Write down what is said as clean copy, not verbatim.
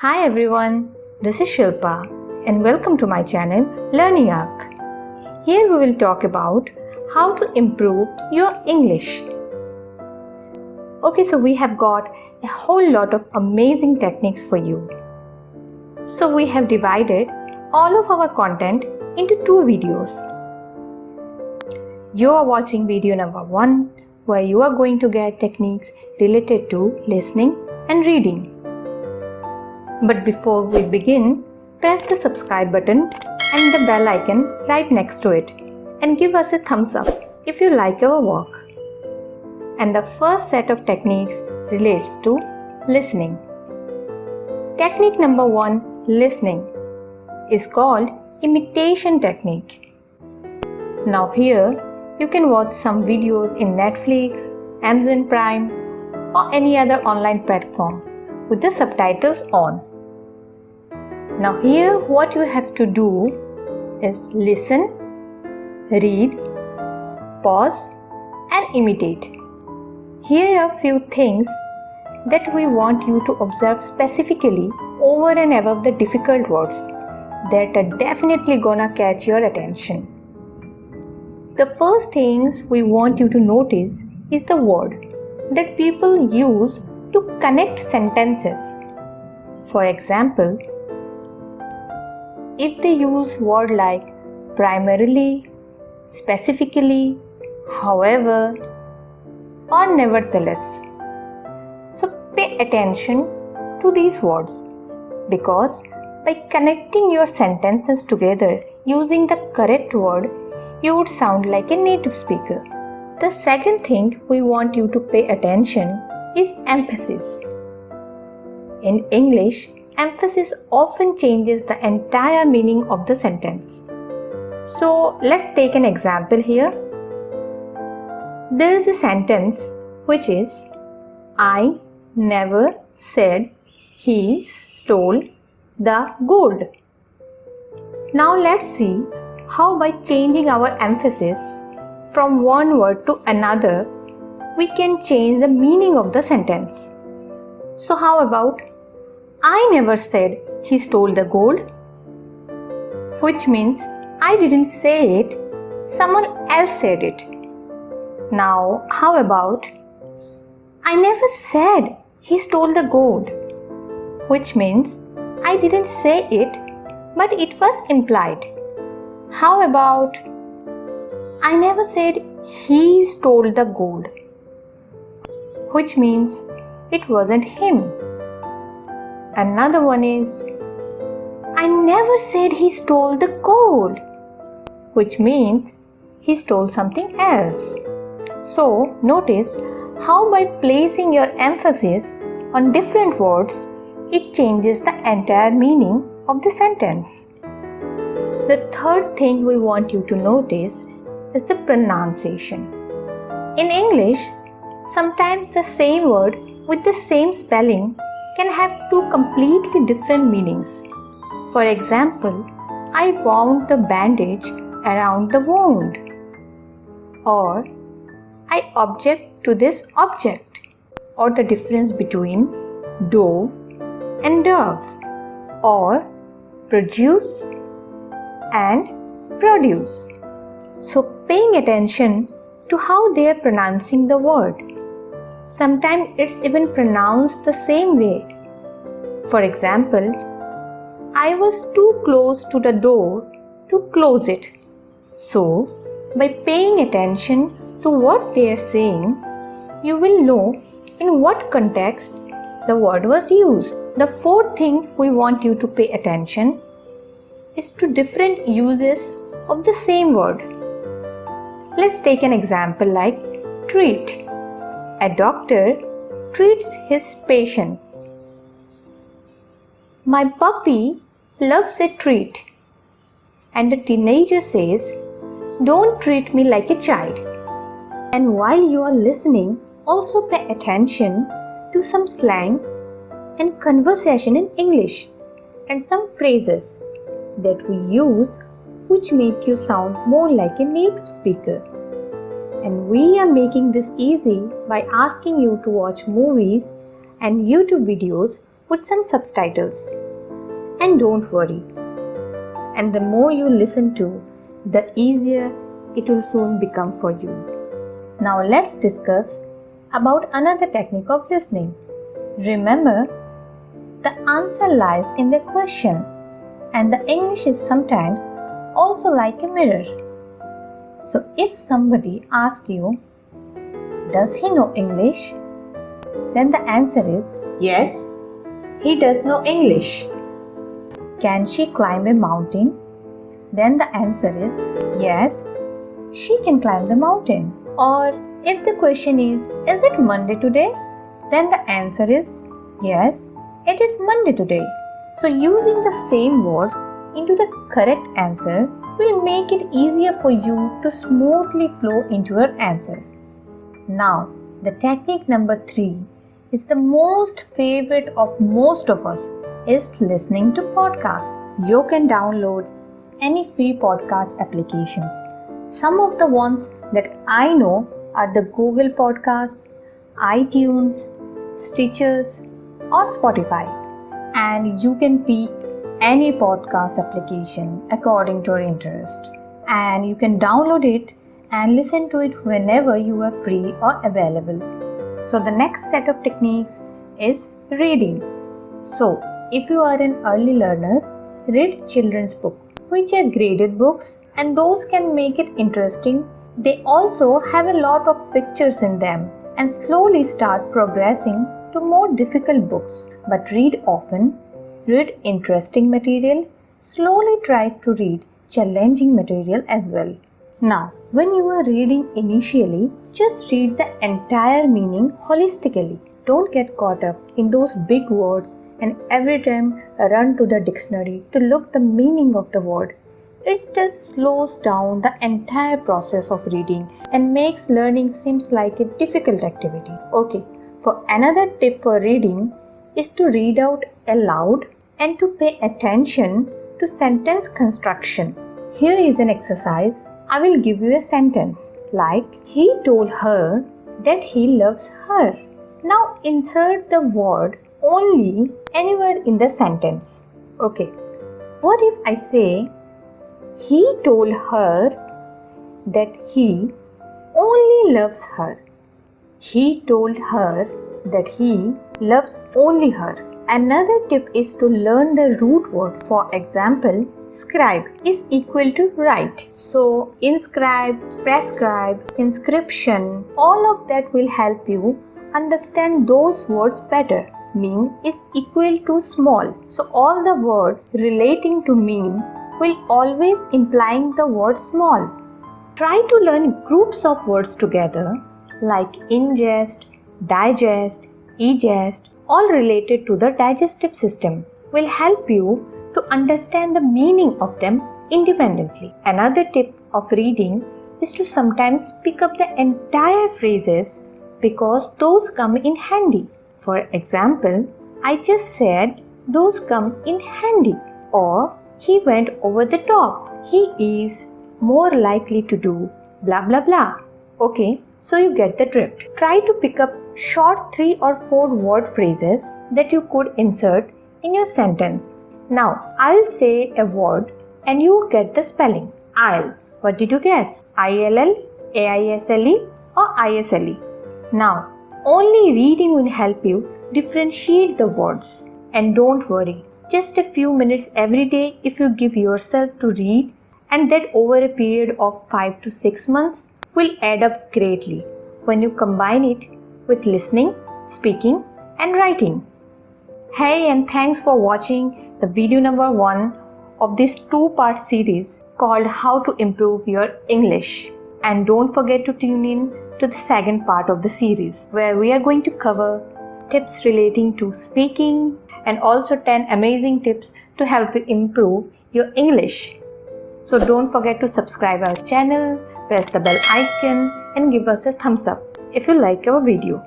Hi everyone, this is Shilpa and welcome to my channel Learning Arc. Here we will talk about how to improve your English. Okay, so we have got a whole lot of amazing techniques for you. So we have divided all of our content into two videos. You are watching video number 1 where you are going to get techniques related to listening and reading. But before we begin, press the subscribe button and the bell icon right next to it and give us a thumbs up if you like our work. And the first set of techniques relates to listening. Technique number 1, listening, is called imitation technique. Now here, you can watch some videos in Netflix, Amazon Prime or any other online platform with the subtitles on. Now here what you have to do is listen, read, pause and imitate. Here are few things that we want you to observe specifically over and above the difficult words that are definitely gonna catch your attention. The first things we want you to notice is the word that people use to connect sentences. For example, if they use words like primarily, specifically, however, or nevertheless. So pay attention to these words because by connecting your sentences together using the correct word, you would sound like a native speaker. The second thing we want you to pay attention is emphasis. In English, emphasis often changes the entire meaning of the sentence. So let's take an example here. There is a sentence which is, I never said he stole the gold. Now let's see how by changing our emphasis from one word to another, we can change the meaning of the sentence. So how about, I never said he stole the gold, which means I didn't say it, someone else said it. Now, how about, I never said he stole the gold, which means I didn't say it, but it was implied. How about, I never said he stole the gold, which means it wasn't him. Another one is, I never said he stole the gold, which means he stole something else. So, notice how by placing your emphasis on different words, it changes the entire meaning of the sentence. The third thing we want you to notice is the pronunciation. In English, sometimes the same word with the same spelling can have two completely different meanings. For example, I wound the bandage around the wound, or I object to this object, or the difference between dove and dove, or produce and produce. So paying attention to how they are pronouncing the word. Sometimes it's even pronounced the same way. For example, I was too close to the door to close it. So, by paying attention to what they are saying, you will know in what context the word was used. The fourth thing we want you to pay attention is to different uses of the same word. Let's take an example like treat. A doctor treats his patient. My puppy loves a treat. And the teenager says, don't treat me like a child. And while you are listening, also pay attention to some slang and conversation in English and some phrases that we use which make you sound more like a native speaker. And we are making this easy by asking you to watch movies and YouTube videos with some subtitles. And don't worry. And the more you listen to, the easier it will soon become for you. Now let's discuss about another technique of listening. Remember, the answer lies in the question, and the English is sometimes also like a mirror. So if somebody asks you, does he know English? Then the answer is, yes, he does know English. Can she climb a mountain? Then the answer is, yes, she can climb the mountain. Or if the question is it Monday today? Then the answer is, yes, it is Monday today. So using the same words into the correct answer will make it easier for you to smoothly flow into your answer. Now, the technique number 3 is the most favorite of most of us, is listening to podcasts. You can download any free podcast applications. Some of the ones that I know are the Google Podcasts, iTunes, Stitchers or Spotify. And you can pick any podcast application according to your interest. And you can download it and listen to it whenever you are free or available. So the next set of techniques is reading. So if you are an early learner, read children's books, which are graded books, and those can make it interesting. They also have a lot of pictures in them, and slowly start progressing to more difficult books. But read often, read interesting material, slowly try to read challenging material as well. Now, when you are reading initially, just read the entire meaning holistically. Don't get caught up in those big words and every time run to the dictionary to look the meaning of the word. It just slows down the entire process of reading and makes learning seems like a difficult activity. Okay, for another tip for reading is to read out aloud and to pay attention to sentence construction. Here is an exercise. I will give you a sentence like, he told her that he loves her. Now insert the word only anywhere in the sentence. Okay, what if I say, he told her that he only loves her. He told her that he loves only her. Another tip is to learn the root words. For example, scribe is equal to write. So inscribe, prescribe, inscription, all of that will help you understand those words better. Mean is equal to small. So all the words relating to mean will always implying the word small. Try to learn groups of words together like ingest, digest, egest, all related to the digestive system will help you to understand the meaning of them independently. Another tip of reading is to sometimes pick up the entire phrases because those come in handy. For example, I just said those come in handy, or he went over the top. He is more likely to do blah blah blah. Okay, so you get the drift. Try to pick up short 3 or 4 word phrases that you could insert in your sentence. Now, I'll say a word and you get the spelling. I'll. What did you guess? ILL, AISLE or ISLE? Now, only reading will help you differentiate the words. And don't worry, just a few minutes every day if you give yourself to read, and that over a period of 5 to 6 months will add up greatly when you combine it with listening, speaking and writing. Hey, and thanks for watching the video number 1 of this 2-part series called How to Improve Your English. And don't forget to tune in to the second part of the series where we are going to cover tips relating to speaking and also 10 amazing tips to help you improve your English. So don't forget to subscribe our channel, press the bell icon and give us a thumbs up if you like our video.